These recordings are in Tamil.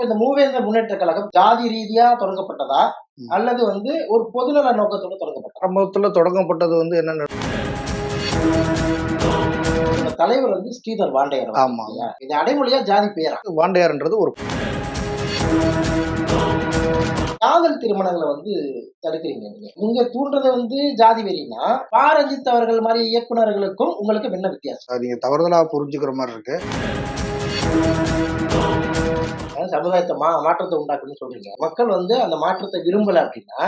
இந்த மூவேந்தர் முன்னேற்ற கழகம் ஜாதி ரீதியா தொடங்கப்பட்டதா அல்லது ஒரு பொதுநல நோக்கத்தோட தொடங்கப்பட்டதா? ஆரம்பத்துல தொடங்கப்பட்டது என்னன்னு தலைவர் ஸ்ரீதர் வாண்டையார். ஆமா, இது அடைமொழியா ஜாதி பேரா? வாண்டையார்ன்றது ஒரு காதல் திருமணங்களை தடுக்கிறீங்க நீங்க. நீங்க தூண்டுறது ஜாதி வெறினா, பாரஞ்சித் அவர்கள் மாதிரி இயக்குனர்களுக்கும் உங்களுக்கு என்ன வித்தியாசம்? நீங்க தவறுதலா புரிஞ்சுக்கிற மாதிரி இருக்கு. சமுதாயத்தை மாற்றத்தை உண்டாக்குன்னு சொல்றீங்க. மக்கள் அந்த மாற்றத்தை விரும்பல அப்படின்னா,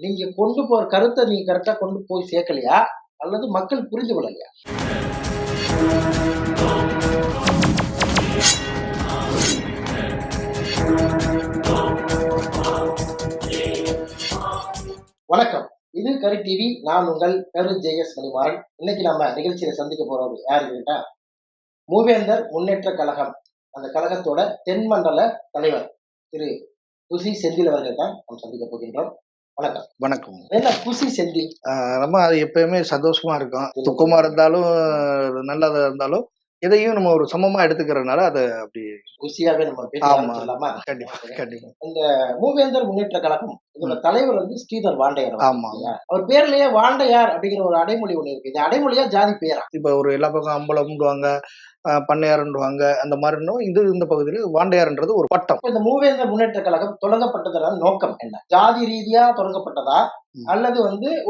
நீங்க கொண்டு போற கருத்தை நீங்க கரெக்டா கொண்டு போய் சேர்க்கலையா அல்லது மக்கள் புரிந்து கொள்ளலையா? வணக்கம், இது கரு டிவி. நான் உங்கள் கரு ஜெயஸ் மணிமாறன். இன்னைக்கு நம்ம நிகழ்ச்சியில சந்திக்க போறது யாரு கேட்டா, மூவேந்தர் முன்னேற்ற கழகம், அந்த கழகத்தோட தென்மண்டல தலைவர் திரு குசி செந்தில் அவர்கள் தான் நம்ம சந்திக்க போகின்றோம். வணக்கம். வணக்கம். என்ன குசி செந்தில்? நம்ம அது எப்பயுமே சந்தோஷமா இருக்கும். துக்கமா இருந்தாலும் நல்லதா இருந்தாலும் எதையும் நம்ம ஒரு சமமா எடுத்துக்கிறதுனால அதை அப்படி குசியாவே நம்ம பேசலாமா? கண்டிப்பா கண்டிப்பா. இந்த மூவேந்தர் முன்னேற்ற கழகம் இதோட தலைவர் ஸ்ரீதர் வாண்டையார். ஆமா, அவர் பேர்லயே வாண்டையார் அப்படிங்கிற ஒரு அடைமொழி ஒண்ணு இருக்கு. இது அடைமொழியா ஜாதி பேரா? இப்ப ஒரு எல்லா பக்கம் அம்பலம்டுவாங்க, பண்ணையாருண்டுவாங்க, அந்த மாதிரி இந்த பகுதியில் வாண்டையார்ன்றது ஒரு பட்டம். இந்த மூவேந்தர் முன்னேற்ற கழகம் தொடங்கப்பட்டதோட நோக்கம் என்ன? ஜாதி ரீதியா தொடங்கப்பட்டதா அல்லது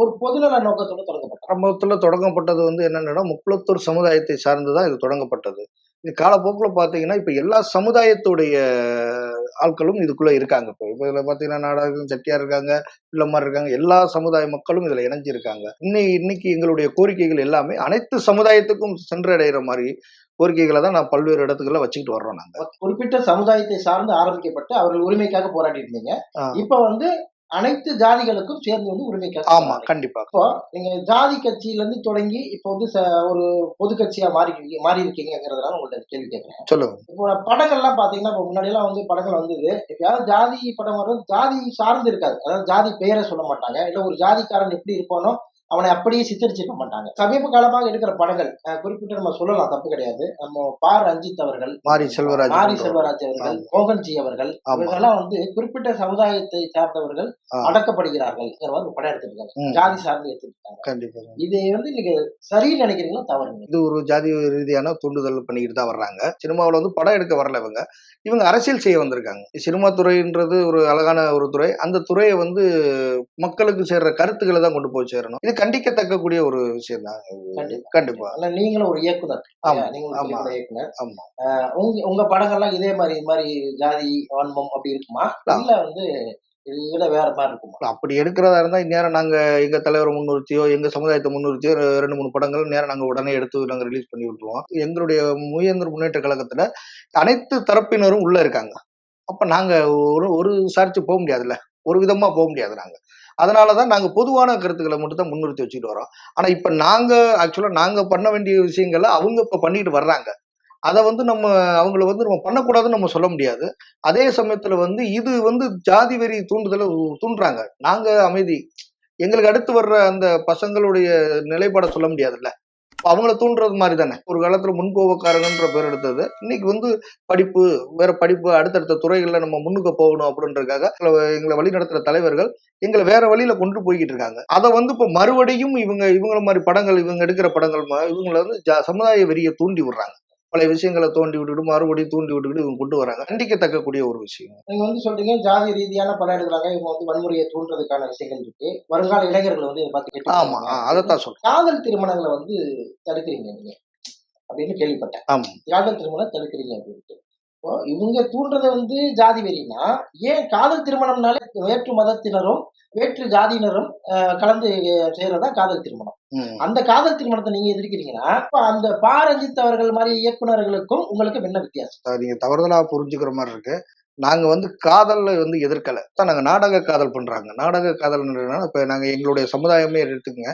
ஒரு பொதுநல நோக்கத்தோட தொடங்கப்பட்டதா? ஆரம்பத்துல தொடங்கப்பட்டது என்னன்னா, முக்குளத்தூர் சமுதாயத்தை சார்ந்துதான் இது தொடங்கப்பட்டது. இது காலப்போக்குல பாத்தீங்கன்னா இப்ப எல்லா சமுதாயத்துடைய ஆட்களும் இதுக்குள்ள இருக்காங்க. இப்ப இதுல பாத்தீங்கன்னா நாடார்கள், செட்டியார் இருக்காங்க, பிள்ளைமார் இருக்காங்க, எல்லா சமுதாய மக்களும் இதுல இணைஞ்சிருக்காங்க. இன்னைக்கு எங்களுடைய கோரிக்கைகள் எல்லாமே அனைத்து சமுதாயத்துக்கும் சென்றடைகிற மாதிரி கோரிக்கைகளை தான் நான் பல்வேறு இடத்துக்குள்ள வச்சுக்கிட்டு வர்றோம். நாங்க குறிப்பிட்ட சமுதாயத்தை சார்ந்து ஆரம்பிக்கப்பட்டு அவர்கள் உரிமைக்காக போராடி இருந்தீங்க. இப்ப அனைத்து ஜாதிகளுக்கும் சேர்ந்து உரிமைக்காக. ஆமா, கண்டிப்பா. இப்போ நீங்க ஜாதி கட்சியில இருந்து தொடங்கி இப்ப ஒரு பொது கட்சியா மாறி இருக்கீங்கிறதுனால உங்கள்ட்ட கேள்வி கேட்கிறேன். சொல்லுங்க. இப்போ படங்கள்லாம் பாத்தீங்கன்னா, இப்ப முன்னாடி எல்லாம் படங்கள் எப்பயாவது ஜாதி படம் வர்றது ஜாதி சார்ந்து இருக்காது. அதாவது ஜாதி பெயரை சொல்ல மாட்டாங்க. இல்ல ஒரு ஜாதிக்காரன் எப்படி இருப்பானோ அவனை அப்படியே சித்தரிச்சிருக்க மாட்டாங்க. சமீப காலமாக எடுக்கிற படங்கள் குறிப்பிட்டு நம்ம சொல்லலாம், தப்பு கிடையாது. நம்ம ரஞ்சித் அவர்கள், மாரி செல்வராஜ் அவர்கள், மோகன்ஜி அவர்கள், இவங்கெல்லாம் குறிப்பிட்ட சமுதாயத்தை சார்ந்தவர்கள் அடக்கப்படுகிறார்கள் ஒரு படம் எடுத்துருக்காங்க. ஜாதி சார்ந்து எடுத்துருக்காங்க. கண்டிப்பா. இது நீங்க சரின்னு நினைக்கிறீங்களா தவறு? இது ஒரு ஜாதி ரீதியான தூண்டுதல் பண்ணிக்கிட்டு தான் வர்றாங்க. சினிமாவில் படம் எடுக்க வரல. இவங்க அரசியல் செய்ய வந்திருக்காங்க. சினிமா துறைன்றது ஒரு அழகான ஒரு துறை. அந்த துறையை மக்களுக்கு சேர்ற கருத்துக்களை தான் கொண்டு போய் சேரணும். இது கண்டிக்கத்தக்கக்கூடிய ஒரு விஷயம் தான். கண்டிப்பா. நீங்களும் ஒரு இயக்குனர். இயக்குனர். உங்க படங்கள்லாம் இதே மாதிரி ஜாதி வன்மம் அப்படி இருக்குமா இல்ல வேற மாதிரி இருக்குமா? அப்படி எடுக்கிறதா இருந்தா இந்நேரம் நாங்க எங்க தலைவரை முன்னிறுத்தியோ எங்க சமுதாயத்தை முன்னிறுத்தியோ 2-3 படங்கள் நேரம் நாங்க உடனே எடுத்து நாங்க ரிலீஸ் பண்ணி விட்டுருவோம். எங்களுடைய மூவேந்தர் முன்னேற்ற கழகத்துல அனைத்து தரப்பினரும் உள்ள இருக்காங்க. அப்ப நாங்க ஒரு சார்ஜ் போக முடியாதுல்ல, ஒரு விதமா போக முடியாது. அதனாலதான் நாங்க பொதுவான கருத்துக்களை மட்டும் தான் முன்னிறுத்தி வச்சுட்டு வரோம். ஆனா இப்ப நாங்க பண்ண வேண்டிய விஷயங்களை அவங்க இப்ப பண்ணிட்டு வர்றாங்க. அதை நம்ம அவங்கள நம்ம பண்ணக்கூடாதுன்னு நம்ம சொல்ல முடியாது. அதே சமயத்துல இது ஜாதி வெறி தூண்டுதலை தூண்டுறாங்க. நாங்க அமைதி. எங்களுக்கு அடுத்து வர்ற அந்த பசங்களுடைய நிலைப்பாட சொல்ல முடியாதுல்ல. அவங்கள தூண்டுறது மாதிரி தானே. ஒரு காலத்துல முன்கோபக்காரங்கன்ற பேர் எடுத்தது இன்னைக்கு படிப்பு, வேற படிப்பு, அடுத்தடுத்த துறைகள்ல நம்ம முன்னுக்கு போகணும் அப்படின்றதுக்காக எங்களை வழி நடத்துற தலைவர்கள் எங்களை வேற வழியில கொண்டு போய்கிட்டு இருக்காங்க. அதை இப்ப மறுபடியும் இவங்கள மாதிரி படங்கள், இவங்க எடுக்கிற படங்கள் இவங்களை சமுதாய வெறியை தூண்டி விடுறாங்க. பல விஷயங்களை தோண்டி விட்டுட்டு மறுபடியும் தூண்டி விட்டுக்கிட்டு இவங்க கொண்டு வராங்க. கண்டிக்கத்தக்கக்கூடிய ஒரு விஷயம். நீங்க சொல்றீங்க ஜாதி ரீதியான படம் எடுக்கிறாங்க, இவங்க வன்முறையை தூண்டுறதுக்கான விஷயங்கள் இருக்கு. வருங்கால இளைஞர்கள் இதை பார்த்து கேட்டு. ஆமா, அதைத்தான் சொல்றேன். காதல் திருமணங்களை தடுக்கிறீங்க நீங்க அப்படின்னு கேள்விப்பட்டேன். ஆமா, காதல் திருமணம் தடுக்கிறீங்க அப்படின்ட்டு. இவங்க தூண்டுறது ஜாதி வெறினா, ஏன் காதல் திருமணம்னாலே வேற்று மதத்தினரும் வேற்று ஜாதியினரும் கலந்து செய்யறதா காதல் திருமணம்? அந்த காதல் திருமணத்தை நீங்க எதிர்க்கிறீங்கன்னா அந்த ரஞ்சித் அவர்கள் மாதிரி இயக்குனர்களுக்கும் உங்களுக்கு என்ன வித்தியாசம்? நீங்க தவறுதலா புரிஞ்சுக்கிற மாதிரி இருக்கு. நாங்க காதல்ல எதிர்க்கல. நாங்க நாடக காதல் பண்றாங்க. நாடக காதல் இப்ப நாங்க எங்களுடைய சமுதாயமே எடுத்துக்கங்க.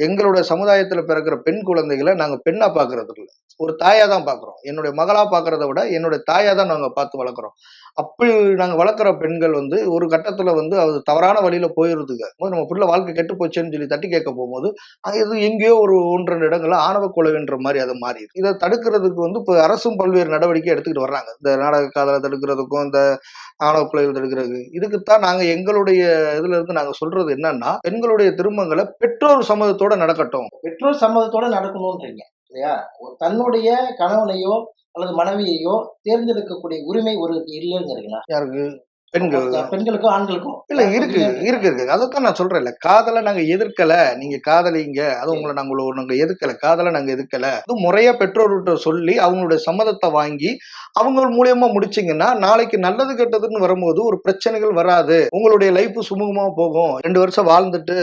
எங்களுடைய சமுதாயத்துல பிறக்கிற பெண் குழந்தைகளை நாங்க பெண்ணா பாக்குறது இல்லை, ஒரு தாயா தான் பாக்குறோம். என்னுடைய மகளா பாக்குறத விட என்னுடைய தாயா தான் நாங்க பார்த்து வளர்க்குறோம். அப்படி நாங்க வளர்க்குற பெண்கள் வந்து ஒரு கட்டத்துல வந்து அது தவறான வழியில போயிருதுங்க. போது நம்ம பிள்ளை வாழ்க்கை கெட்டு போச்சேன்னு சொல்லி தட்டி கேட்க போகும்போது, அது எங்கேயோ ஒரு 1, 2 இடங்கள்ல ஆணவ கொலைன்ற மாரி அது மாறிருது. இத தடுக்கிறதுக்கு வந்து இப்ப அரசும் பல்வேறு நடவடிக்கை எடுத்துக்கிட்டு வர்றாங்க. இந்த நாடக காதல தடுக்கிறதுக்கும், இந்த ஆணவ கொலைகள் தடுக்கிறதுக்கு. இதுக்குத்தான் நாங்க எங்களுடைய இதுல இருந்து நாங்க சொல்றது என்னன்னா, பெண்களுடைய திருமணங்கள பெற்றோர் சம்மதத்தோட நடக்கட்டும். பெற்றோர் சம்மதத்தோட நடக்கணும்ன்றீங்க இல்லையா? தன்னுடைய கணவனையோ அல்லது மனைவியையோ தேர்ந்தெடுக்கக்கூடிய உரிமை ஒருவருக்கு இல்லைங்கிறீங்களா? யாருக்கு? பெண்கள். பெண்களுக்கும் ஆண்களுக்கும் இல்ல இருக்கு, இல்லைன்றீங்களா? இருக்கு, இருக்கு. அதத்தான் நான் சொல்றேன்ல. காதல நாங்க எதிர்க்கல. நீங்க காதலிங்க. அதுவும் உங்கள நாங்க எதிர்க்கல. காதல நாங்க எதிர்க்கல. அதுவும் முறையா பெற்றோர்கிட்ட சொல்லி, அவங்களுடைய சம்மதத்த வாங்கி, அவங்க மூலியமா முடிச்சீங்கன்னா, நாளைக்கு நல்லது கெட்டதுன்னு வரும்போது ஒரு பிரச்சனைகள் வராது. உங்களுடைய லைஃப் சுமூகமா போகும். 2 வருஷம் வாழ்ந்துட்டு,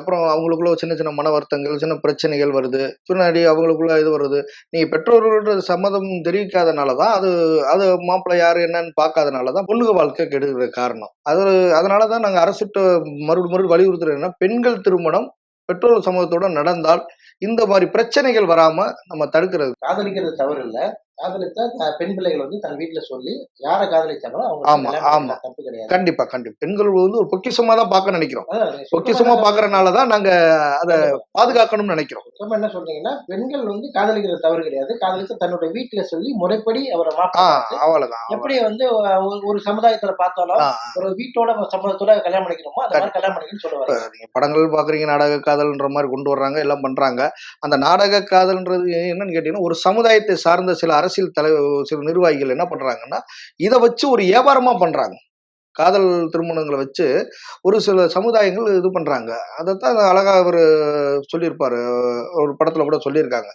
அப்புறம் அவங்களுக்குள்ள சின்ன சின்ன மன வருத்தங்கள், சின்ன பிரச்சனைகள் வருது. பின்னாடி அவங்களுக்குள்ள இது வருது. நீங்க பெற்றோர்களோட சம்மதம் தெரிவிக்காதனால தான், அது அது மாப்பிள்ளை யாரு என்னன்னு பார்க்காதனால தான் பொண்ணுங்க வாழ்க்கை கெடுகிற காரணம். அதனால தான் நாங்க அரசுட்ட மறுபடியும் வலியுறுத்துறது என்னன்னா, பெண்கள் திருமணம் பெற்றோர் சம்மதத்தோட நடந்தால், இந்த மாரி பிரச்சனைகள் வராம நம்ம தடுக்கிறது. காதலிக்கிறது தவறு இல்ல. காதலிச்சா பெண் பிள்ளைகள் வந்து தன் வீட்ல சொல்லி யார காதலிச்சாங்களோ அவங்களுக்கு ஆமா, கல்யாணம் ஆமா. பண்ணிக்கலாம். தப்பு கிடையாது. கண்டிப்பா, கண்டிப்பா. பெண்கள் வந்து ஒரு பொக்கிஷமா தான் பார்க்க நெனைக்கிறோம். அதான் நீங்க சுத்தமா பொக்கிஷமா என்ன சொல்றீங்க? பார்க்கறனால தான் நாங்க அத கண்டிப்பா. பாதுகாக்கணும்னு நெனைக்கிறோம். சுத்தமா என்ன சொல்றீங்கன்னா, பெண்கள் வந்து காதலிக்கிறது தவறு கிடையாது. காதலிச்சு தன்னுடைய வீட்ல சொல்லி முறைப்படி அவர ஆ மாப்பிள்ளை பார்த்து அவ்வளதான், எப்படி அவ்வளதான். வந்து ஒரு சமுதாயத்துல பார்த்தாலும், ஆ. ஒரு வீட்டோட சம்மதத்தோட கல்யாணம் பண்ணிக்கணுமோ, அந்த மாரி கண்டிப்பா. கல்யாணம் பண்ணிக்கணும்னு சொல்ல இப்ப வர்றீங்க. நீங்க படங்கள் பார்க்குறீங்க, நாடக காதல்ன்ற மாரி கொண்டு வர்றாங்க, எல்லாம் பண்றாங்க. அந்த நாடக காதல்ன்றது என்னன்னு கேட்டீங்கன்னா, ஒரு சமுதாயத்தை சார்ந்த சில அரசியல் சில நிர்வாகிகள் என்ன பண்றாங்கன்னா, இத வச்சு ஒரு வியாபாரமா பண்றாங்க. காதல் திருமணங்கள வச்சு ஒரு சில சமுதாயங்கள் இது பண்றாங்க. அதத்தான் அழகா அவரு சொல்லியிருப்பாரு. ஒரு படத்துல கூட சொல்லியிருக்காங்க.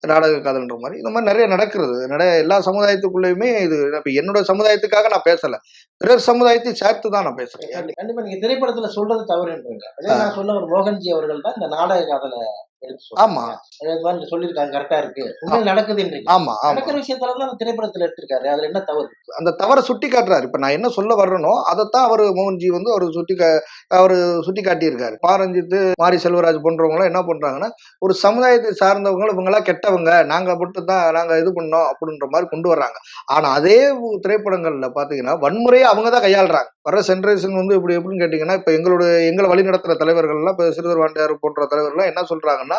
நாடக காதல்ன்ற மாரி. இந்த மாரி நெறைய நடக்கிறது. எல்லா சமுதாயத்துக்குள்ளயுமே இது இப்ப என்னோட சமுதாயத்துக்காக நான் பேசல. பிறர் சமுதாயத்தை சேர்த்து தான் நான் பேசுறேன். கண்டிப்பா நீங்க திரைப்படத்துல சொல்றது தவறுன்றீங்க. அதே ஆ நான் சொன்ன ஒரு மோகன்ஜி அவர்கள் தான் இந்த நாடக காதல எடுத்து ஆமா, சொல்றாங்க. அது மாரி சொல்லியிருக்காங்க கரெக்ட்டா இருக்கு. ஆ உண்மையில நடக்குதுன்றீங்க. ஆமா, ஆமா. நடக்கிற விஷயத்துல தான் அந்த திரைப்படத்துல எடுத்திருக்காரு. அதுல என்ன தவறு? அந்த தவற சுட்டி காட்டுறாரு. இப்ப நான் என்ன சொல்ல வர்றேனோ, அதத்தான் அவரு மோகன்ஜி வந்து அவரு சுட்டி காட்டியிருக்காரு. பா. ரஞ்சித், மாரி செல்வராஜ் போன்றவங்கலாம் என்ன பண்றாங்கன்னா, ஒரு சமுதாயத்தை சார்ந்தவங்க இவங்கலாம் கெட்டவங்க. நாங்க மட்டும் தான் நாங்க இது பண்ணோம் அப்படின்ற மாரி கொண்டு வர்றாங்க. ஆனா அதே திரைப்படங்கள்ல பார்த்தீங்கன்னா, வன்முறைய அவங்க தான் கையாளுறாங்க. வர்ற ஜெனரேஷன் வந்து இப்படி எப்படின்னு கேட்டீங்கன்னா, இப்ப எங்கள வழிநடத்துற தலைவர்கள்லாம் இப்ப சிறுவர் வாண்டியார் போன்ற தலைவர்கள்லாம் என்ன சொல்றாங்கன்னா,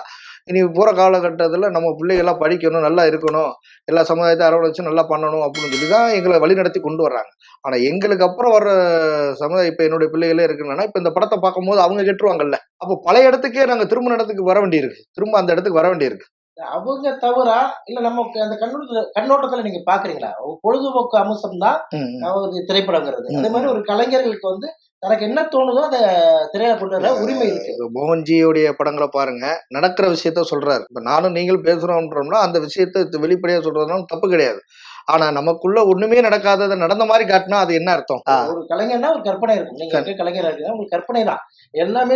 இனி போற காலகட்டத்துல நம்ம பிள்ளைகள்லாம் படிக்கணும், நல்லா இருக்கணும். எல்லா சமுதாயத்தையும் அரவணைச்சு நல்லா பண்ணணும் அப்படின்னு சொல்லி தான் எங்கள வழிநடத்தி கொண்டு வர்றாங்க. ஆனா எங்களுக்கு அப்புறம் வர்ற சமுதாயம் இப்ப என்னுடைய பிள்ளைகளே இருக்குங்கன்னா, இப்ப இந்த படத்த பார்க்கும்போது அவங்க கெட்டுருவாங்கல்ல. அப்போ பழைய இடத்துக்கே நாங்க திரும்ப இடத்துக்கு வர வேண்டியிருக்கு. திரும்ப அந்த இடத்துக்கு வர வேண்டியிருக்கு. அவங்க தவறா? இல்ல நமக்கு அந்த கண்ணோட்டத்துல நீங்க பார்க்குறீங்களா? ஒரு பொழுதுபோக்கு அம்சம் தான் ம், ம். ஒரு திரைப்படங்கிறது. ம், அதே மாரி ம். ஒரு கலைஞர்களுக்கு வந்து தனக்கு என்ன தோணுதோ அத திரையில கொண்டு இல்ல வர உரிமை இருக்கு. இப்ப மோகன்ஜியுடைய படங்கள பாருங்க. நடக்கிற விஷயத்த சொல்றாரு. இப்ப நானும் நீங்களும் பேசுறோம்ன்றோம்னா, அந்த விஷயத்த வெளிப்படையா சொல்றதுனால தப்பு கிடையாது. ஆனா நமக்குள்ள ஒண்ணுமே நடக்காதத நடந்த மாரி காட்டுனா அது என்ன அர்த்தம்? ஒரு கலைஞர்னா ஒரு கற்பனை இருக்கும். நீங்க கண் இருக்க கலைஞரா இருக்கீங்க. உங்களுக்கு கற்பனை தான். எல்லாமே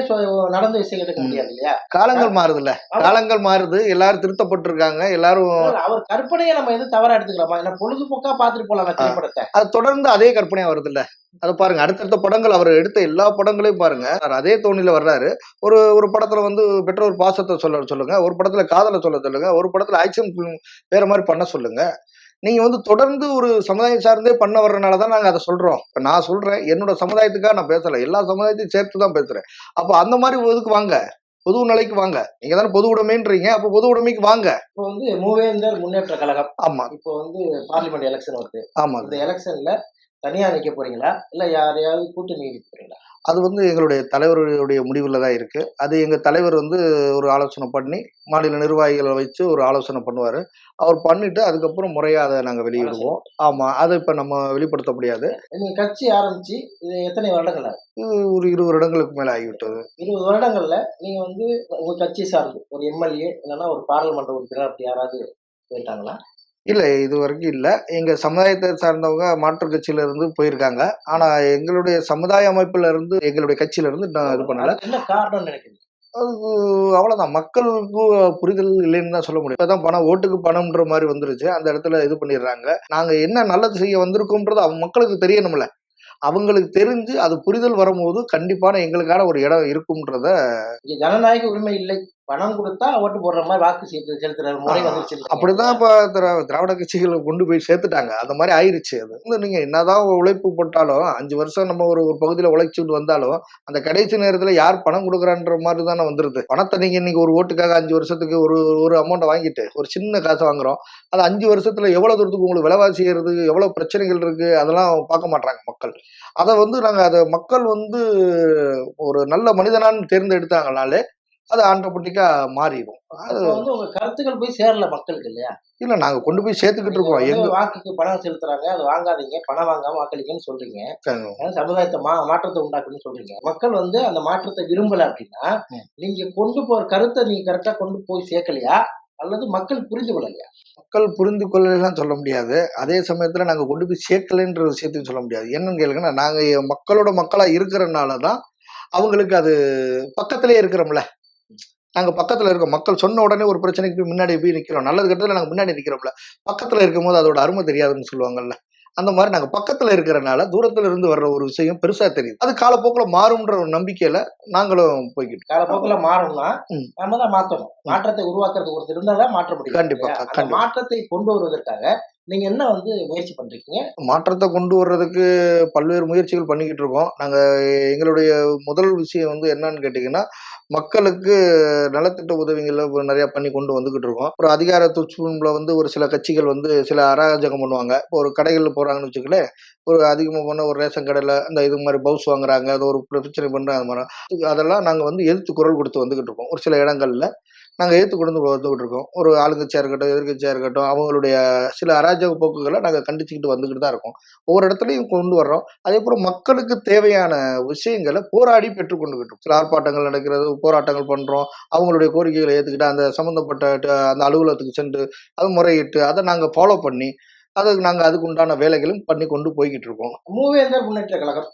நடந்த விஷயம் எடுக்க ம். முடியாது இல்லையா? காலங்கள் கற் மாறுதுல்ல. ஆமா. காலங்கள் மாறுது. எல்லாரும் திருத்தப்பட்டுருக்காங்க. எல்லாரும் இல்ல, இல்ல. அவர் கற்பனைய நம்ம எதுவும் தவறா எடுத்துக்கலாமா? ஏன்னா பொழுதுபோக்கா பார்த்துட்டு போலாம்ல அ திரைப்படத்த. அது தொடர்ந்து அதே கற்பனையா வருதுல்ல. அத பாருங்க. அடுத்தடுத்த படங்கள் அவர் எடுத்த எல்லா படங்களையும் பாருங்க. அதே தோணியில வர்றாரு. ஒரு ஒரு படத்துல வந்து பெற்றோர் பாசத்த சொல்லுங்க. ஒரு படத்துல காதல சொல்லுங்க. ஒரு படத்துல ஆக்ஷன் ஃபிலிம் வேற மாரி பண்ண சொல்லுங்க. நீங்க வந்து தொடர்ந்து ஒரு சமுதாயம் சார்ந்தே பண்ண வர்றனால தான் நாங்க அத சொல்றோம். இப்ப நான் சொல்றேன். என்னோட சமுதாயத்துக்காக நான் பேசல. எல்லா சமுதாயத்தையும் சேர்த்து தான் பேசுறேன். அப்ப அந்த மாரி இதுக்கு வாங்க. பொது நிலைக்கு வாங்க. நீங்க தானே பொது உடைமைன்றீங்க. அப்ப பொது உடைமைக்கு வாங்க. இப்போ வந்து மூவேந்தர் முன்னேற்ற கழகம். ஆமா, இப்போ வந்து பார்லிமெண்ட் எலக்ஷன் வருது. இந்த ஆமாங்க. எலக்ஷன்ல தனியா நிக்க போறீங்களா? இல்ல யாரையாவது கூட்டணி நிக்க போறீங்களா? அது வந்து எங்களுடைய தலைவருடைய முடிவுல தான் இருக்கு. அது எங்க தலைவர் வந்து ஒரு ஆலோசனை பண்ணி, மாநில நிர்வாகிகள வச்சு ஒரு ஆலோசனை பண்ணுவாரு. அவர் பண்ணிட்டு அதுக்கப்புறம் முறையா அத நாங்க ஆலோசனை. வெளியிடுவோம். ஆமா. அத இப்ப நம்ம வெளிப்படுத்த முடியாது. நீங்க கட்சி ஆரம்பிச்சு இது எத்தனை வருடங்கள் ஆகுது? இது ஒரு 20 வருடங்களுக்கு மேல ஆகிவிட்டது. 20 வருடங்கள்ல நீங்க வந்து உங்க கட்சி சார்ந்து ஒரு எம்எல்ஏ இல்லன்னா ஒரு பாராளுமன்ற உறுப்பினர் அப்படி யாராவது போயிட்டாங்களா? இல்ல இதுவரைக்கும் இல்ல. எங்க சமுதாயத்த சார்ந்தவங்க மாற்றுக் கட்சியில இருந்து போயிருக்காங்க. ஆனா எங்களுடைய சமுதாய அமைப்புல இருந்து எங்களுடைய கட்சியில இருந்து இன்னும் இது போகல. பண்ணல. அதுக்கு என்ன காரணம்னு நினைக்கிறீங்க? அது அவ்வளோதான். மக்களுக்கு புரிதல் இல்லைன்னு தான் சொல்ல முடியும். இப்பதான் பணம் ஓட்டுக்கு பணம்ன்ற மாரி வந்துருச்சு. அந்த இடத்துல இது பண்ணிடுறாங்க. நாங்க என்ன நல்லது செய்ய வந்திருக்கோம்ன்றது மக்களுக்கு தெரியணும்ல. அவங்களுக்கு தெரிஞ்சு அது புரிதல் வரும்போது கண்டிப்பான எங்களுக்கான ஒரு இடம் இருக்கும்ன்றத இங்க ஜனநாயக உரிமை இல்லை. பணம் கொடுத்தா ஓட்டு போடுற மாதிரி வாக்கு செலுத்துற முறை வந்துருச்சு. அப்படிதான் இப்ப திராவிட கட்சிகளை கொண்டு போய் சேர்த்துட்டாங்க. அந்த மாதிரி ஆயிருச்சு. அது வந்து நீங்க என்னதான் உழைப்பு போட்டாலும் 5 வருஷம் நம்ம ஒரு ஒரு பகுதியில உழைச்சிட்டு வந்தாலும் அந்த கடைசி நேரத்துல யார் பணம் கொடுக்குறான்ற மாதிரி தானே வந்துருது. பணத்தை நீங்க இன்னைக்கு ஒரு ஓட்டுக்காக 5 வருஷத்துக்கு ஒரு ஒரு அமௌண்ட்டை வாங்கிட்டு ஒரு சின்ன காசை வாங்குறோம். அது 5 வருஷத்துல எவ்வளவு தூரத்துக்கு உங்களுக்கு விலைவாசி ஏறுது, எவ்வளவு பிரச்சனைகள் இருக்கு, அதெல்லாம் பார்க்க மாட்டாங்க மக்கள். அதை வந்து அதை மக்கள் வந்து ஒரு நல்ல மனிதனான்னு தேர்ந்தெடுத்தாங்கனாலே அது ஆட்டோமேட்டிக்கா மாறிடும். அது இப்ப வந்து உங்க கருத்துக்கள் போய் சேரல மக்களுக்கு இல்லையா? இல்ல நாங்க கொண்டு போய் சேர்த்துக்கிட்டு நீங்க இருக்கோம். வந்து வாக்குக்கு பணம் செலுத்துறாங்க, அது வாங்காதீங்க, பணம் வாங்காம வாக்களிங்கன்னு சொல்றீங்க. சமுதாயத்தை மாற்றத்தை உண்டாக்குன்னு சொல்றீங்க. மக்கள் வந்து அந்த மாற்றத்தை விரும்பல அப்படின்னா, நீங்க கொண்டு போற கருத்தை நீங்க கரெக்டா கொண்டு போய் சேர்க்கலையா? அல்லது மக்கள் புரிந்து கொள்ளலையா? மக்கள் புரிந்து கொள்ளலாம் சொல்ல முடியாது. அதே சமயத்துல நாங்க கொண்டு போய் சேர்க்கலைன்ற விஷயத்தையும் சொல்ல முடியாது. என்னன்னு கேளுங்கன்னா, நாங்க மக்களோட மக்களா இருக்கிறனால தான் அவங்களுக்கு அது பக்கத்திலேயே இருக்கிறோம்ல. நாங்க பக்கத்துல இருக்கோம். மக்கள் சொன்ன உடனே ஒரு பிரச்சனைக்கு போய் முன்னாடி போய் நிக்கிறோம். நல்லது கெட்டதுல நாங்க முன்னாடி நிக்கிறோம்ல. பக்கத்துல இருக்கும்போது அதோட அருமை தெரியாதுன்னு சொல்லுவாங்கல்ல. அந்த மாதிரி நாங்க பக்கத்துல இருக்கிறனால தூரத்துல இருந்து வர்ற ஒரு விஷயம் பெருசா தெரியுது. அது காலப்போக்குல மாறும்ன்ற ஒரு நம்பிக்கையில நாங்களும் போய்க்கிட்டு காலப்போக்குல மாறும்னா ம். நம்ம தான் மாத்தணும். மாற்றத்தை உருவாக்குறதுக்கு ஒருத்தர் இருந்தா தான் மாற்ற முடியும். கண்டிப்பா, இல்லையா? அந்த கண்டிப்பா. மாற்றத்தை கொண்டு வருவதற்காக நீங்க என்ன வந்து முயற்சி பண்றீங்க? மாற்றத்தை கொண்டு வர்றதுக்கு பல்வேறு முயற்சிகள் பண்ணிக்கிட்டு இருக்கோம். நாங்க எங்களுடைய முதல் விஷயம் வந்து என்னன்னு கேட்டீங்கன்னா, மக்களுக்கு நலத்திட்ட உதவிகள நிறைய பண்ணி கொண்டு வந்துகிட்டு இருக்கோம். ஒரு அதிகார துஷ்பிரயோகம்ல வந்து ஒரு சில கட்சிகள் வந்து சில அராஜகம் பண்ணுவாங்க. இப்போ ஒரு கடைகள்ல போறாங்கன்னு வச்சுக்கங்களேன், ஒரு அதிகமா போன ஒரு ரேஷன் கடையில இந்த இது மாரி பவுஸ் வாங்குறாங்க, அது ஒரு பிரச்சனை பண்றாங்க அது மாரி. அதெல்லாம் நாங்க வந்து எதிர்த்து குரல் கொடுத்து வந்துகிட்டு இருக்கோம். ஒரு சில இடங்கள்ல நாங்க ஏத்துக் கொண்டு வந்துகிட்டு இருக்கோம். ஒரு ஆளுங்கட்சியா இருக்கட்டும், எதிர்க்கட்சியா இருக்கட்டும், அவங்களுடைய சில அராஜக போக்குகள நாங்க கண்டிச்சுக்கிட்டு வந்துகிட்டு தான் இருக்கோம். ஒவ்வொரு இடத்துலயும் கொண்டு வர்றோம். அதேபோல மக்களுக்கு தேவையான விஷயங்கள போராடி பெற்றுக் கொண்டுகிட்டு இருக்கோம். சில ஆர்ப்பாட்டங்கள் நடக்கிறது, போராட்டங்கள் பண்றோம். அவங்களுடைய கோரிக்கைகளை ஏத்துக்கிட்டு அந்த சம்பந்தப்பட்ட அந்த அலுவலகத்துக்கு சென்று அது முறையிட்டு அத நாங்க ஃபாலோ பண்ணி, நாங்க அதுக்கு உண்டான வேலைகளும் பண்ணி கொண்டு போய்க்கிட்டு இருக்கோம். மூவேந்தர் முன்னேற்ற கழகம்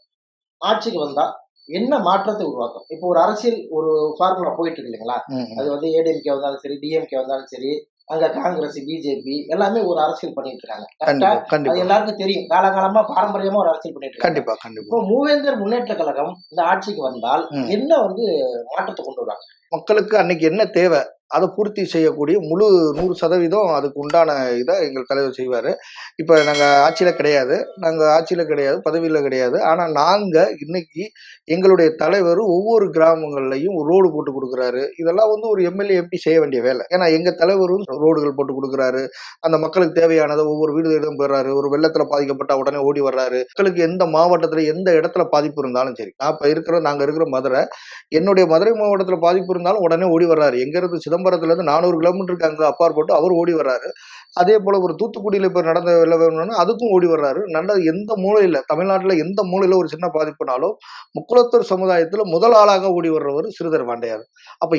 ஆட்சிக்கு வந்தா என்ன மாற்றத்தை உருவாக்கும்? இப்போ ஒரு அரசியல் ஒரு ஃபார்முலா போயிட்டு இருக்கு இல்லைங்களா? ம், அது ம். வந்து ஏடிஎம்கே வந்தாலும் சரி, டிஎம்கே வந்தாலும் சரி, அங்க காங்கிரஸ், பிஜேபி எல்லாமே ஒரு அரசியல் பண்ணிட்டு இருக்காங்க. கரெக்ட்டா? கண்டிப்பா, அது கண்டிப்பா. எல்லாருக்கும் தெரியும். காலங்காலமா பாரம்பரியமா ஒரு அரசியல் பண்ணிட்டு இருக்காங்க. கண்டிப்பா, கண்டிப்பா. இப்போ மூவேந்தர் முன்னேற்ற கழகம் இந்த ஆட்சிக்கு வந்தால் ம். என்ன வந்து மாற்றத்தை கொண்டு வருவாங்க? மக்களுக்கு அன்னைக்கு என்ன தேவை? அத பூர்த்தி செய்யக்கூடிய முழு 100% அதுக்கு உண்டான இத எங்கள் தலைவர் செய்வாரு. இப்ப நாங்க ஆட்சியில கிடையாது. பதவியில கிடையாது. ஆனா நாங்க இன்னைக்கு எங்களுடைய தலைவர் ஒவ்வொரு கிராமங்கள்லயும் ரோடு போட்டு குடுக்குறாரு. இதெல்லாம் வந்து ஒரு எம்எல்ஏ, எம்பி செய்ய வேண்டிய வேலை. ஏன்னா எங்க தலைவரும் ரோடுகள் போட்டு குடுக்குறாரு. அந்த மக்களுக்கு தேவையானத ஒவ்வொரு வீடுகளிலும் போயிறாரு. ஒரு வெள்ளத்துல பாதிக்கப்பட்டா உடனே ஓடி வர்றாரு. மக்களுக்கு எந்த மாவட்டத்துல, எந்த இடத்துல பாதிப்பு இருந்தாலும் சரி. நாங்க இருக்கிற மதுரை. என்னுடைய மதுரை மாவட்டத்துல பாதிப்பு இருந்தாலும் உடனே ஓடி வர்றாரு. எங்க இருந்து சிதம்பரத்துல இருந்து 400 கிலோமீட்டருக்கு அங்க அப்பாற்பட்டு அவர் ஓடி வர்றாரு. அதே போல ஒரு தூத்துக்குடியில இப்ப நடந்த வெள்ள வேணும்னா அதுக்கும் ஓடி வர்றாரு. எந்த மூலையில தமிழ்நாட்டுல எந்த மூலையில ஒரு சின்ன பாதிப்புனாலும் முக்குளத்தூர் சமுதாயத்துல முதல் ஆளாக ஓடி வர்றவர் சிறுதர் வாண்டையார். அப்ப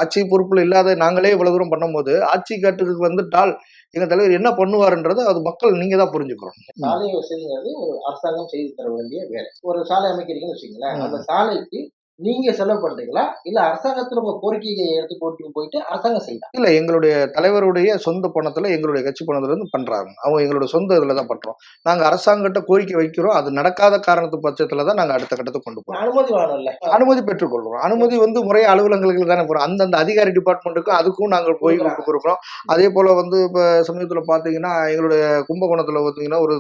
ஆட்சி பொறுப்புல இல்லாத நாங்களே இவ்வளவு தூரம் பண்ணும்போது ஆட்சி கட்டுக்கு வந்துட்டால் எங்க தலைவர் என்ன பண்ணுவாருன்றத அது மக்கள் நீங்க தான் புரிஞ்சுக்கணும். சாலை வசதிங்கிறது ஒரு அரசாங்கம் செய்து தர வேண்டிய வேலை. ஒரு சாலை அமைக்கிறீங்கன்னு வச்சுக்கங்களேன். அந்த ம். சாலைக்கு நீங்க செலவு பண்றீங்களா? இல்ல அரசாங்கத்துல உங்க கோரிக்கையை எடுத்து போட்டு அரசாங்கம் செய்யுதா? இல்ல எங்களுடைய தலைவருடைய சொந்த பணத்துல, எங்களுடைய கட்சி பணத்துல இருந்து பண்றாங்க. அவங்க எங்களுடைய சொந்த இதுல தான் பண்றோம். நாங்க அரசாங்கட்ட கோரிக்கை வைக்கிறோம். அது நடக்காத காரணத்து பட்சத்துல தான் நாங்க அடுத்த கட்டத்துக்கு கொண்டு போறோம். அனுமதி வேணும்ல. அனுமதி பெற்றுக்கொள்றோம். அனுமதி வந்து முறையா அலுவலகங்களுக்கு தானே போறோம். அந்தந்த அதிகாரி டிபார்ட்மெண்ட்டுக்கும் அதுக்கும் நாங்க போய் குடுக்குறாங்க. குடுக்குறோம். அதே போல வந்து இப்ப சமீபத்துல பார்த்தீங்கன்னா, எங்களுடைய கும்பகோணத்துல பார்த்தீங்கன்னா, ஒரு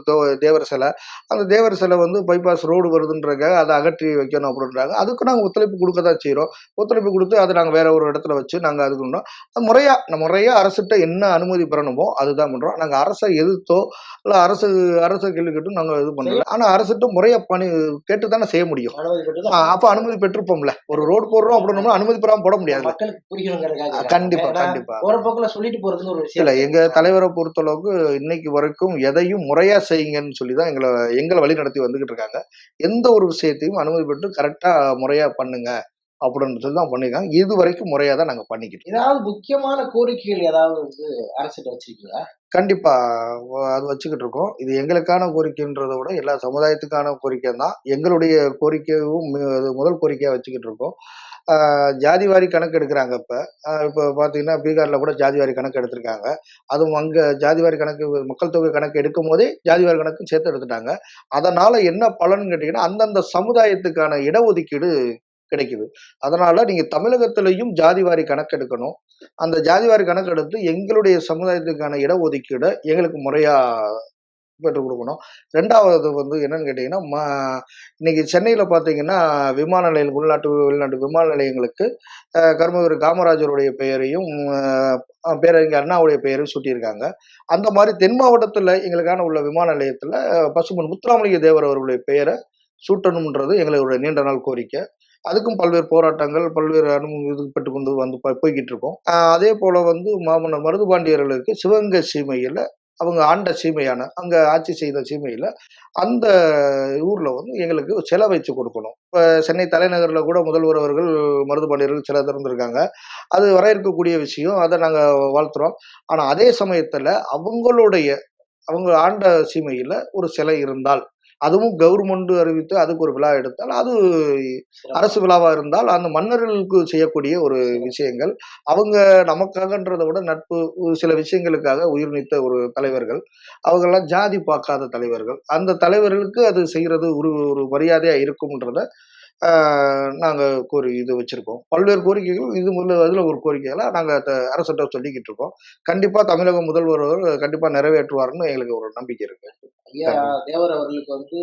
தேவர் சிலை. அந்த தேவர் சிலை வந்து பைபாஸ் ரோடு வருதுன்றதுக்காக அத அகற்றி வைக்கணும் அப்படின்றாங்க. அதுக்கு நாங்க ஒத்துழைப்பு குடுக்க தான் செய்றோம். ஒத்துழைப்பு குடுத்து அத நாங்க வேற ஒரு இடத்துல வச்சு நாங்க அதுக்கு முறையா அரசுட்ட என்ன அனுமதி பெறணுமோ அதுதான் பண்றோம். நாங்க அரச எதிர்த்தோ, இல்ல அரச கேள்வி கேட்டும் நாங்க இது பண்ணல. ஆனா அரசுட்ட முறையா கேட்டு தானே செய்ய முடியும். அனுமதி பெற்று அப்ப அனுமதி பெற்றிருப்போம்ல. ஒரு ரோடு போடுறோம் அப்படின்னோம்னா அனுமதி பெறாம போட முடியாதுல்ல. மக்களுக்கு புரியணுங்கிறதுக்காக கண்டிப்பா, கேட்கறாங்க. ஏன்னா, கண்டிப்பா. போற போக்குல சொல்லிட்டு போறதுன்னு ஒரு விஷயம் இல்ல இருக்கு. எங்க தலைவர பொறுத்தளவுக்கு இன்னைக்கு வரைக்கும் எதையும் முறையா செய்யுங்கன்னு சொல்லி தான் எங்கள வழிநடத்தி வந்துகிட்டு இருக்காங்க. எந்த ஒரு விஷயத்தையும் அனுமதி பெற்று கரெக்ட்டா முறையா பண்ணுங்க அப்படின்னு சொல்லி தான் பண்ணியிருக்காங்க. இதுவரைக்கும் முறையா தான் நாங்க பண்ணிக்கிட்டு இருக்கோம். ஏதாவது முக்கியமான கோரிக்கைகள் ஏதாவது வந்து அரசுட்ட வச்சிருக்கீங்களா? கண்டிப்பா. அது வச்சுக்கிட்டு இருக்கோம். இது எங்களுக்கான கோரிக்கைன்றத விட எல்லா சமுதாயத்துக்கான கோரிக்கை தான். எங்களுடைய கோரிக்கையும் அது முதல் கோரிக்கையா வச்சுக்கிட்டு இருக்கோம். ஆ ஜாதி வாரி கணக்கு எடுக்குறாங்க இப்ப. இப்ப பார்த்தீங்கன்னா, பீகார்ல கூட ஜாதி வாரி கணக்கு எடுத்திருக்காங்க. அதுவும் அங்க ஜாதி வாரி கணக்கு மக்கள் தொகை கணக்கு எடுக்கும்போதே ஜாதி வாரி கணக்கும் சேர்த்து எடுத்துட்டாங்க. அதனால என்ன பலன்னு கேட்டீங்கன்னா, அந்தந்த சமுதாயத்துக்கான இடஒதுக்கீடு கிடைக்குது. அதனால நீங்க தமிழகத்திலையும் ஜாதிவாரி கணக்கெடுக்கணும். அந்த ஜாதிவாரி கணக்கெடுத்து எங்களுடைய சமுதாயத்துக்கான இடஒதுக்கீட எங்களுக்கு முறையா பெற்றுக் குடுக்கணும். 2வது வந்து என்னன்னு கேட்டீங்கன்னா, இன்னைக்கு சென்னையில பார்த்தீங்கன்னா, விமான நிலையம் உள்நாட்டு, வெளிநாட்டு விமான நிலையங்களுக்கு கர்மவீரர் காமராஜருடைய பெயரையும், பேரறிஞர் அண்ணாவுடைய பெயரையும் சூட்டியிருக்காங்க. அந்த மாரி தென் மாவட்டத்துல எங்களுக்கான உள்ள விமான நிலையத்துல பசும்பொன் முத்துராமலிங்க தேவர் அவர்களுடைய பெயர சூட்டணும்ன்றது எங்களுடைய நீண்ட நாள் கோரிக்கை. அதுக்கும் பல்வேறு போராட்டங்கள், பல்வேறு இது பெற்றுக் கொண்டு வந்து போய்க்கிட்டு இருக்கோம். அதேபோல வந்து மாமன்னர் மருதுபாண்டியர்களுக்கு சிவகங்கை சீமையில அவங்க ஆண்ட சீமையான, அங்க ஆட்சி செய்த சீமையில, அந்த ஊர்ல வந்து எங்களுக்கு சிலை வச்சு குடுக்கணும். இப்ப சென்னை தலைநகர்ல கூட முதல்வர் அவர்கள் மருதுபாண்டியர்கள் சிலை திறந்திருக்காங்க. அது வரவேற்கக்கூடிய விஷயம். அத நாங்க வாழ்த்துறோம். ஆனா அதே சமயத்துல அவங்க ஆண்ட சீமையில ஒரு சிலை இருந்தால், அதுவும் கவர்மெண்ட் அறிவித்து அதுக்கு ஒரு விழா எடுத்தால், அது அரசு விழாவா இருந்தால், அந்த மன்னர்களுக்கு செய்யக்கூடிய ஒரு விஷயங்கள். அவங்க நமக்காகன்றத விட நட்பு சில விஷயங்களுக்காக உயிர் நீத்த ஒரு தலைவர்கள். அவங்கலாம் ஜாதி பார்க்காத தலைவர்கள். அந்த தலைவர்களுக்கு அது செய்றது ஒரு ஒரு மரியாதையா இருக்கும்ன்றத ஆ நாங்க இது வச்சிருக்கோம். பல்வேறு கோரிக்கைகள் இது அதுல ஒரு கோரிக்கைகளா நாங்க அரசுட்ட சொல்லிக்கிட்டு இருக்கோம். கண்டிப்பா தமிழக முதல்வர் அவர்கள் கண்டிப்பா நிறைவேற்றுவார்ன்னு எங்களுக்கு ஒரு நம்பிக்கை இருக்கு. ஐயா தேவர் அவர்களுக்கு வந்து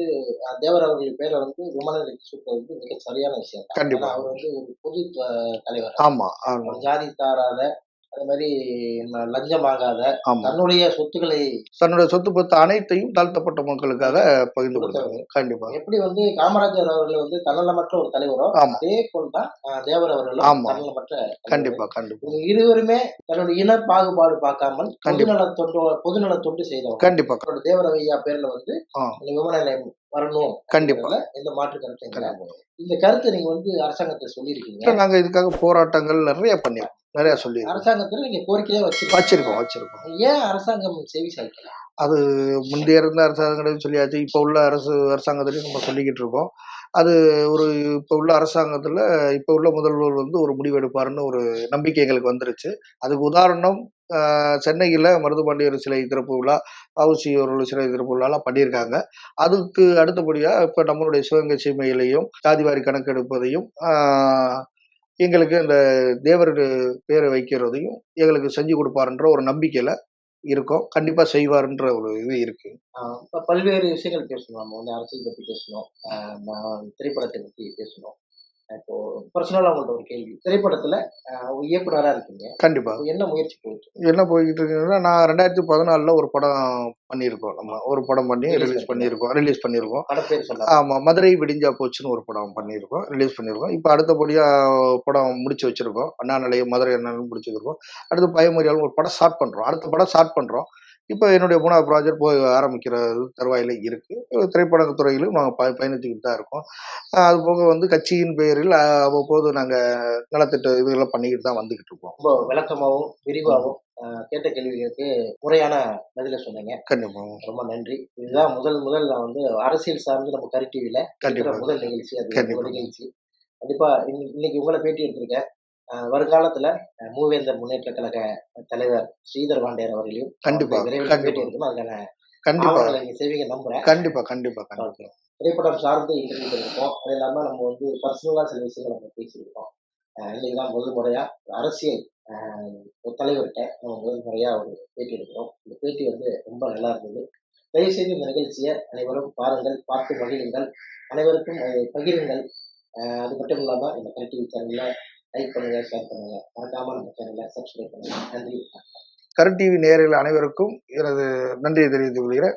தேவர் அவர்கள் பேரை வந்து விமான நிலையத்துக்கு சூட்டுறது வந்து மிக சரியான விஷயம் தான். ஏன்னா கண்டிப்பா. அவர் வந்து ஒரு பொது தலைவர். ஆமா, ஆமா, அவர் ஜாதி தாராத, அதே மாரி லஞ்சம் வாங்காத, ஆமா. தன்னுடைய சொத்துக்களை தன்னுடைய சொத்து பத்து அனைத்தையும் தாழ்த்தப்பட்ட மக்களுக்காக பகிர்ந்து கொடுத்தாங்க. கொடுத்தவர். கண்டிப்பா. எப்படி வந்து காமராஜர் அவர்கள் வந்து தன்னலமற்ற ஒரு தலைவரோ, ஆமா, அதே போல் தான் தேவர் அவர்களும் ஆமா. தன்னலமற்ற தலைவர். கண்டிப்பா, கண்டிப்பா. இவங்க இருவருமே தன்னுடைய இன பாகுபாடு பார்க்காமல் கண்டிப்பா, பொதுநல தொண்டு செய்தவங்க. கண்டிப்பா. அவரோட தேவர் ஐயா பேர்ல வந்து ஆ, இந்த விமான நிலையம் வரணும் கண்டிப்பா, அப்படிங்கிறதுல எந்த மாற்று கருத்தும் இல்ல. கண்டிப்பா. இந்த கருத்தை நீங்க வந்து அரசாங்கத்துல சொல்லியிருக்கீங்க. இப்ப நாங்க இதுக்காக போராட்டங்கள் நெறைய பண்ணியிருக்கோம். நெறைய சொல்லியிருக்கோம். அரசாங்கத்துல நீங்க கோரிக்கையா வச்சிருக்கீங்க. வச்சிருக்கோம், வச்சிருக்கோம். ஏன் அரசாங்கம் செவி சாய்க்கல? அது முந்தைய இருந்த அரசாங்கங்களையும் சொல்லியாச்சு. இப்ப உள்ள அரசாங்கத்திலயும் நம்ம சொல்லிக்கிட்டு இருக்கோம். அது ஒரு இப்ப உள்ள அரசாங்கத்துல, இப்ப உள்ள முதல்வர் வந்து ஒரு முடிவு எடுப்பாருன்னு ஒரு நம்பிக்கை எங்களுக்கு வந்துருச்சு. அதுக்கு உதாரணம் சென்னையில மருதுபாண்டியர் சிலை திறப்பு விழா, வ.உ.சி. அவர்கள் சிலை திறப்பு விழாலாம் பண்ணியிருக்காங்க. அதுக்கு அடுத்தபடியா இப்ப நம்மளுடைய சிவகங்கை சீமையிலயும் ஜாதிவாரி கணக்கெடுப்பதையும், எங்களுக்கு இந்த தேவர் பேரை வைக்கிறதையும் எங்களுக்கு செஞ்சு குடுப்பாருன்ற ஒரு நம்பிக்கையில இருக்கோம். கண்டிப்பா செய்வாருன்ற ஒரு இது இருக்கு. இப்ப பல்வேறு விஷயங்கள் பேசணும். நம்ம வந்து அரசியல் பத்தி பேசணும். திரைப்படத்தை பத்தி பேசணும். இப்போ பர்சனலா உங்கள்ட்ட ஒரு கேள்வி. திரைப்படத்துல ஒரு இயக்குனரா இருக்கீங்க. கண்டிப்பா. அப்ப என்ன முயற்சி போயிட்டு இருக்கு? என்ன போய்க்கிட்டு இருக்குன்னா, நான் 2014ல ஒரு படம் பண்ணியிருக்கோம் நம்ம. ஒரு படம் பண்ணி ரிலீஸ் பண்ணியிருக்கோம். படம் பேர் சொல்லாம. ஆமா. மதுரை விடிஞ்சா போச்சுன்னு ஒரு படம் பண்ணியிருக்கோம். ரிலீஸ் பண்ணியிருக்கோம். இப்ப அடுத்தபடியா படம் முடிச்சு வச்சிருக்கோம். அண்ணா நிலையம், மதுரை அண்ணா நிலையம் முடிச்சு வச்சிருக்கோம். அடுத்து பயமறியாள்னு ஒரு படம் ஸ்டார்ட் பண்றோம். அடுத்த படம் ஸ்டார்ட் பண்றோம். இப்ப என்னுடைய 3வது ப்ராஜெக்ட் போய் ஆரம்பிக்கிற தருவாயில இருக்கு. திரைப்படத் துறையிலும் நாங்க பயணித்துக்கிட்டு தான் இருக்கோம். அது போக வந்து கட்சியின் பெயரில் அவ்வப்போது நாங்க நலத்திட்ட இதுகள்லாம் பண்ணிக்கிட்டு தான் வந்துகிட்டு இருக்கோம். ரொம்ப விளக்கமாவும், விரிவாவும் கேட்ட கேள்விகளுக்கு முறையான பதில சொன்னீங்க. கண்டிப்பா, ரொம்ப நன்றி. இதுதான் முதல் நான் வந்து அரசியல் சார்ந்து நம்ம கரு டிவில இருக்கிற கண்டிப்பா, முதல் நிகழ்ச்சி. அது கண்டிப்பா, உங்க நிகழ்ச்சி. கண்டிப்பா இன்னைக்கு உங்கள பேட்டி எடுத்திருக்கேன். வருங்காலத்துல மூவேந்தர் முன்னேற்றக் கழக தலைவர் ஸ்ரீதர் வாண்டியார் அவர்களையும் நான் வந்து கண்டிப்பா, விரைவில் பேட்டி கண்டிப்பா, எடுக்கணும். அதுக்கான கண்டிப்பா, ஆவணங்கள நீங்க செய்வீங்கன்னு நம்புறேன். கண்டிப்பா, கண்டிப்பா, ஓகே. கண்டிப்பா. திரைப்படம் சார்ந்து இன்டர்வியூ பண்ணியிருக்கோம். அது இல்லாம நம்ம வந்து பர்சனலா சில விஷயங்கள நம்ம பேசியிருக்கோம். இன்னைக்கு தான் முதல் முறையா அரசியல் அ ஒரு தலைவர்ட்ட நம்ம முதல் முறையா ஒரு பேட்டி எடுக்கிறோம். இந்த பேட்டி வந்து ரொம்ப நல்லா இருந்தது. தயவுசெய்து இந்த நிகழ்ச்சிய அனைவரும் பாருங்கள், பார்த்து மகிழுங்கள். அனைவருக்கும் பகிருங்கள். அது மட்டும் இல்லாம இந்த கரு டிவி சேனல்ல லைக் பண்ணுங்க, ஷேர் பண்ணுங்க. மறக்காம நம்ம சேனல சப்ஸ்கிரைப் பண்ணுங்க. நன்றி. கரு டிவி நேயர்கள் அனைவருக்கும் எனது நன்றியை தெரிவித்துக் கொள்கிறேன்.